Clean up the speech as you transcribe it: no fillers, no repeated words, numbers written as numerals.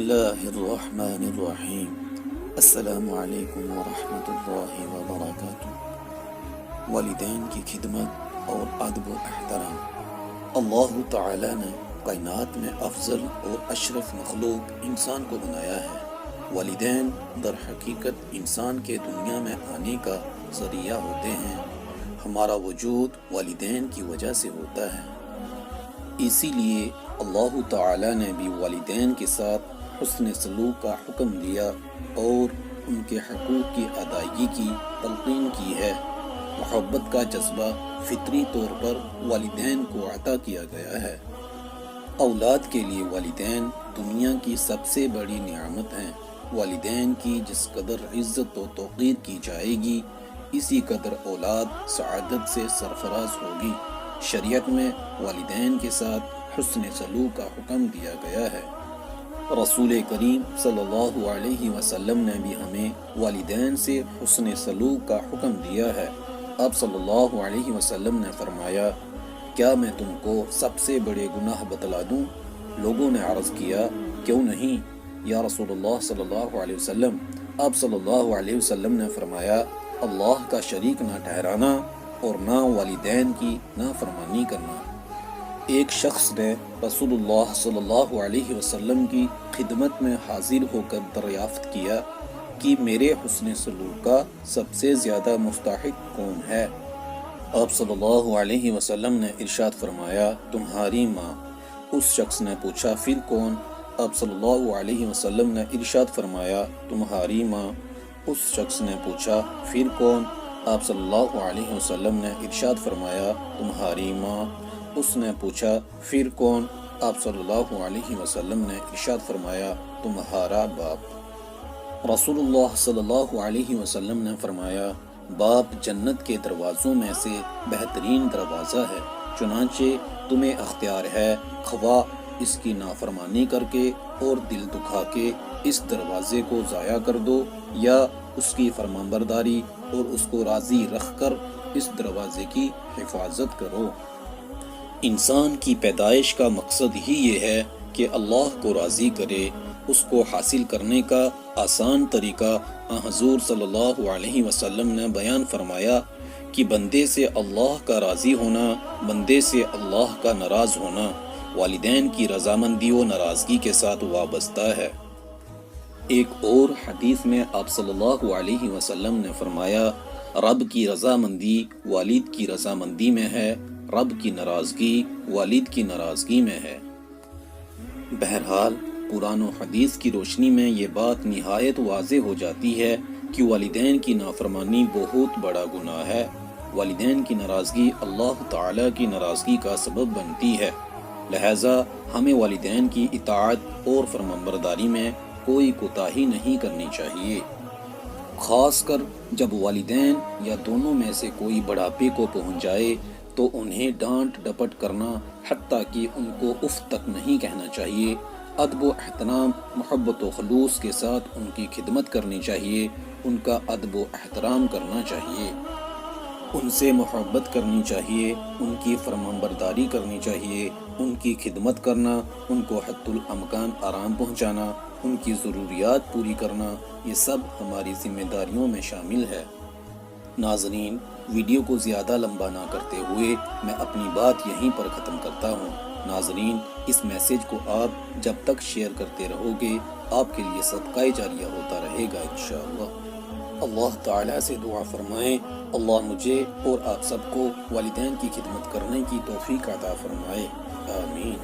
اللہ الرحمن الرحیم۔ السلام علیکم ورحمۃ اللہ وبرکاتہ۔ والدین کی خدمت اور ادب و احترام۔ اللہ تعالی نے کائنات میں افضل اور اشرف مخلوق انسان کو بنایا ہے۔ والدین در حقیقت انسان کے دنیا میں آنے کا ذریعہ ہوتے ہیں۔ ہمارا وجود والدین کی وجہ سے ہوتا ہے، اسی لیے اللہ تعالی نے بھی والدین کے ساتھ حسن سلوک کا حکم دیا اور ان کے حقوق کی ادائیگی کی تلقین کی ہے۔ محبت کا جذبہ فطری طور پر والدین کو عطا کیا گیا ہے۔ اولاد کے لیے والدین دنیا کی سب سے بڑی نعمت ہیں۔ والدین کی جس قدر عزت و توقیر کی جائے گی، اسی قدر اولاد سعادت سے سرفراز ہوگی۔ شریعت میں والدین کے ساتھ حسن سلوک کا حکم دیا گیا ہے۔ رسول کریم صلی اللہ علیہ وسلم نے بھی ہمیں والدین سے حسن سلوک کا حکم دیا ہے۔ آپ صلی اللہ علیہ وسلم نے فرمایا، کیا میں تم کو سب سے بڑے گناہ بتلا دوں؟ لوگوں نے عرض کیا، کیوں نہیں یا رسول اللہ صلی اللہ علیہ وسلم؟ آپ صلی اللہ علیہ وسلم نے فرمایا، اللہ کا شریک نہ ٹھہرانا اور نہ والدین کی نافرمانی کرنا۔ ایک شخص نے رسول اللہ صلی اللہ علیہ وسلم کی خدمت میں حاضر ہو کر دریافت کیا کہ میرے حسن سلوک کا سب سے زیادہ مستحق کون ہے؟ آپ صلی اللہ علیہ وسلم نے ارشاد فرمایا، تمہاری ماں۔ اس شخص نے پوچھا، پھر کون؟ آپ صلی اللہ علیہ وسلم نے ارشاد فرمایا، تمہاری ماں۔ اس شخص نے پوچھا، پھر کون؟ آپ صلی اللہ علیہ وسلم نے ارشاد فرمایا، تمہاری ماں۔ اس نے پوچھا، پھر کون؟ آپ صلی اللہ علیہ وسلم نے ارشاد فرمایا، تمہارا باپ۔ رسول اللہ صلی اللہ علیہ وسلم نے فرمایا، باپ جنت کے دروازوں میں سے بہترین دروازہ ہے، چنانچہ تمہیں اختیار ہے، خواہ اس کی نافرمانی کر کے اور دل دکھا کے اس دروازے کو ضائع کر دو، یا اس کی فرمانبرداری اور اس کو راضی رکھ کر اس دروازے کی حفاظت کرو۔ انسان کی پیدائش کا مقصد ہی یہ ہے کہ اللہ کو راضی کرے۔ اس کو حاصل کرنے کا آسان طریقہ حضور صلی اللہ علیہ وسلم نے بیان فرمایا کہ بندے سے اللہ کا راضی ہونا، بندے سے اللہ کا ناراض ہونا والدین کی رضامندی و ناراضگی کے ساتھ وابستہ ہے۔ ایک اور حدیث میں آپ صلی اللہ علیہ وسلم نے فرمایا، رب کی رضامندی والد کی رضامندی میں ہے، رب کی ناراضگی والد کی ناراضگی میں ہے۔ بہرحال قرآن و حدیث کی روشنی میں یہ بات نہایت واضح ہو جاتی ہے کہ والدین کی نافرمانی بہت بڑا گناہ ہے۔ والدین کی ناراضگی اللہ تعالی کی ناراضگی کا سبب بنتی ہے، لہذا ہمیں والدین کی اطاعت اور فرمانبرداری میں کوئی کوتاہی نہیں کرنی چاہیے، خاص کر جب والدین یا دونوں میں سے کوئی بڑھاپے کو پہنچ جائے تو انہیں ڈانٹ ڈپٹ کرنا، حتیٰ کہ ان کو اف تک نہیں کہنا چاہیے۔ ادب و احترام، محبت و خلوص کے ساتھ ان کی خدمت کرنی چاہیے، ان کا ادب و احترام کرنا چاہیے، ان سے محبت کرنی چاہیے، ان کی فرمانبرداری کرنی چاہیے، ان کی خدمت کرنا، ان کو حد الامکان آرام پہنچانا، ان کی ضروریات پوری کرنا، یہ سب ہماری ذمہ داریوں میں شامل ہے۔ ناظرین، ویڈیو کو زیادہ لمبا نہ کرتے ہوئے میں اپنی بات یہیں پر ختم کرتا ہوں۔ ناظرین، اس میسیج کو آپ جب تک شیئر کرتے رہو گے، آپ کے لیے صدقہ جاریہ ہوتا رہے گا انشاءاللہ۔ اللہ تعالیٰ سے دعا فرمائیں، اللہ مجھے اور آپ سب کو والدین کی خدمت کرنے کی توفیق عطا فرمائے، آمین۔